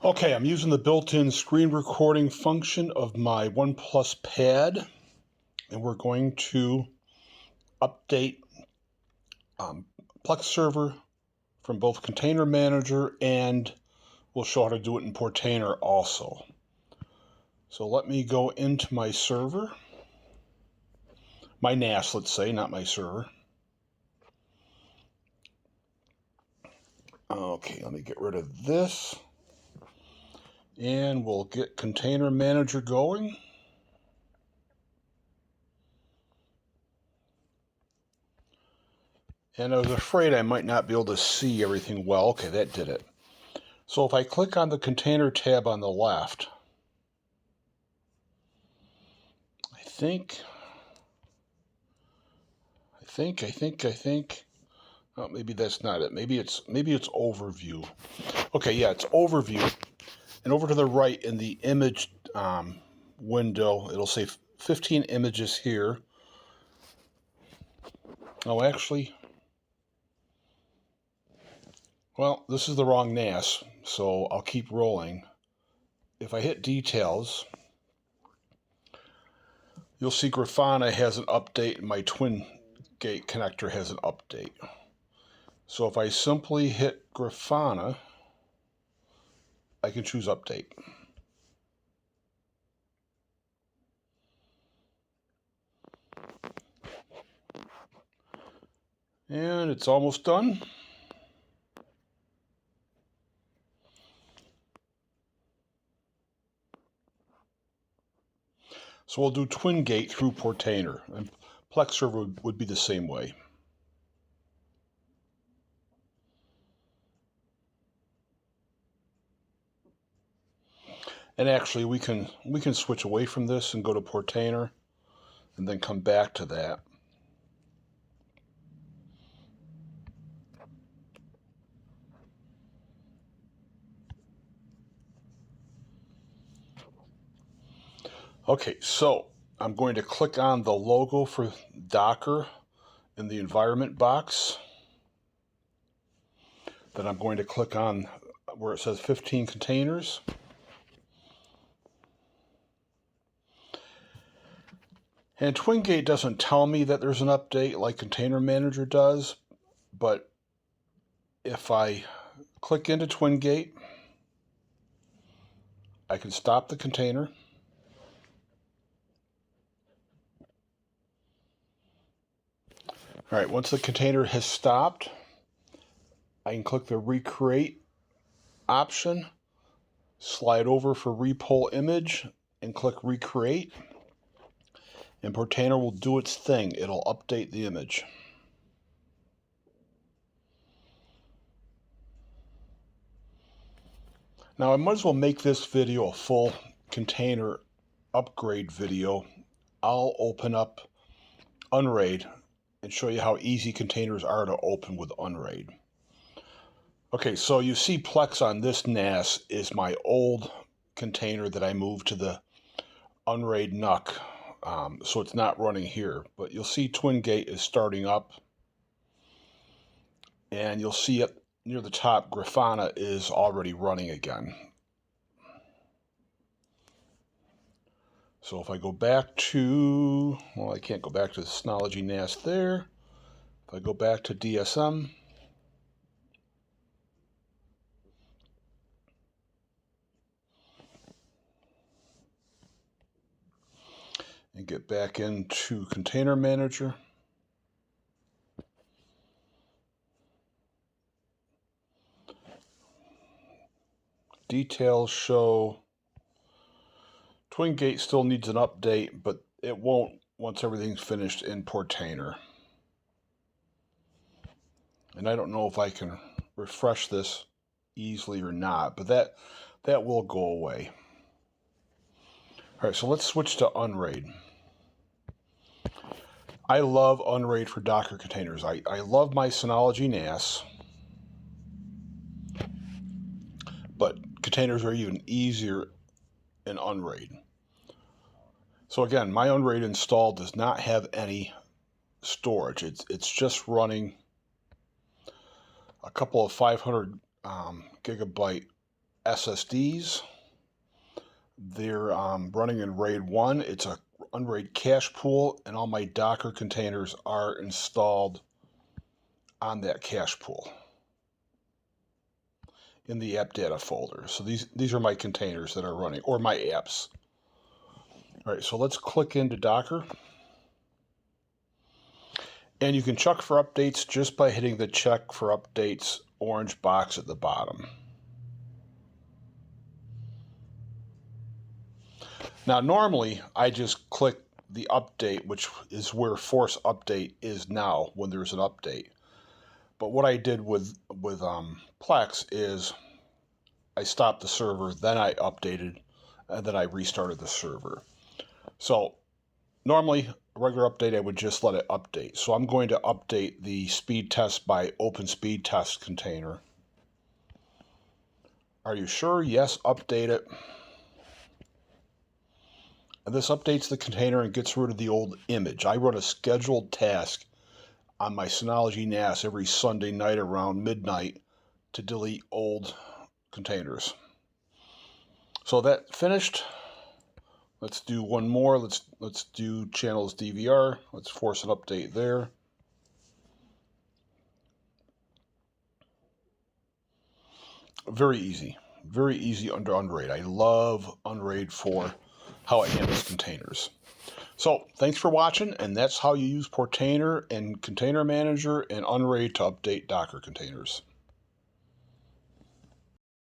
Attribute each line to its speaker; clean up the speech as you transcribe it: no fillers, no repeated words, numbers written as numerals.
Speaker 1: Okay, I'm using the built-in screen recording function of my OnePlus Pad, and we're going to update Plex server from both Container Manager, and we'll show how to do it in Portainer also. So let me go into my server, my NAS, let's say, not my server. Okay, let me get rid of this, and we'll get Container Manager going. And I was afraid I might not be able to see everything well. Okay, that did it. So if I click on the Container tab on the left, I think, oh, maybe that's not it. Maybe it's Overview. Okay, yeah, it's Overview. And over to the right in the image window, it'll say 15 images here. Oh, actually, well, this is the wrong NAS, so I'll keep rolling. If I hit Details, you'll see Grafana has an update and my TwinGate connector has an update. So if I simply hit Grafana, I can choose Update. And it's almost done. So we'll do TwinGate through Portainer, and Plex server would be the same way. And actually, we can switch away from this and go to Portainer, and then come back to that. Okay, so I'm going to click on the logo for Docker in the environment box. Then I'm going to click on where it says 15 containers. And TwinGate doesn't tell me that there's an update like Container Manager does, but if I click into TwinGate, I can stop the container. All right, once the container has stopped, I can click the Recreate option, slide over for Repull Image, and click Recreate. And Portainer will do its thing. It'll update the image. Now I might as well make this video a full container upgrade video. I'll open up Unraid and show you how easy containers are to open with Unraid. Okay, so you see Plex on this NAS is my old container that I moved to the Unraid NUC, so it's not running here. But you'll see TwinGate is starting up, and you'll see it near the top, Grafana is already running again. So if I go back to, well, I can't go back to the Synology NAS there. If I go back to DSM, and get back into Container Manager, details show TwinGate still needs an update, but it won't once everything's finished in Portainer. And I don't know if I can refresh this easily or not, but that will go away. All right, so let's switch to Unraid. I love Unraid for Docker containers. I love my Synology NAS, but containers are even easier in Unraid. So again, my Unraid install does not have any storage. It's just running a couple of 500 gigabyte SSDs. They're running in RAID 1. It's a Unraid cache pool, and all my Docker containers are installed on that cache pool in the app data folder. So these are my containers that are running, or my apps. All right, so let's click into Docker. And you can check for updates just by hitting the check for updates orange box at the bottom. Now, normally I just click the update, which is where force update is now when there's an update. But what I did with Plex is I stopped the server, then I updated, and then I restarted the server. So normally, a regular update, I would just let it update. So I'm going to update the speed test by open speed test container. Are you sure? Yes, update it. And this updates the container and gets rid of the old image. I run a scheduled task on my Synology NAS every Sunday night around midnight to delete old containers. So that finished. Let's do one more. Let's do channels DVR. Let's force an update there. Very easy under Unraid. I love Unraid for how it handles containers. So thanks for watching, and that's how you use Portainer and Container Manager and Unraid to update Docker containers.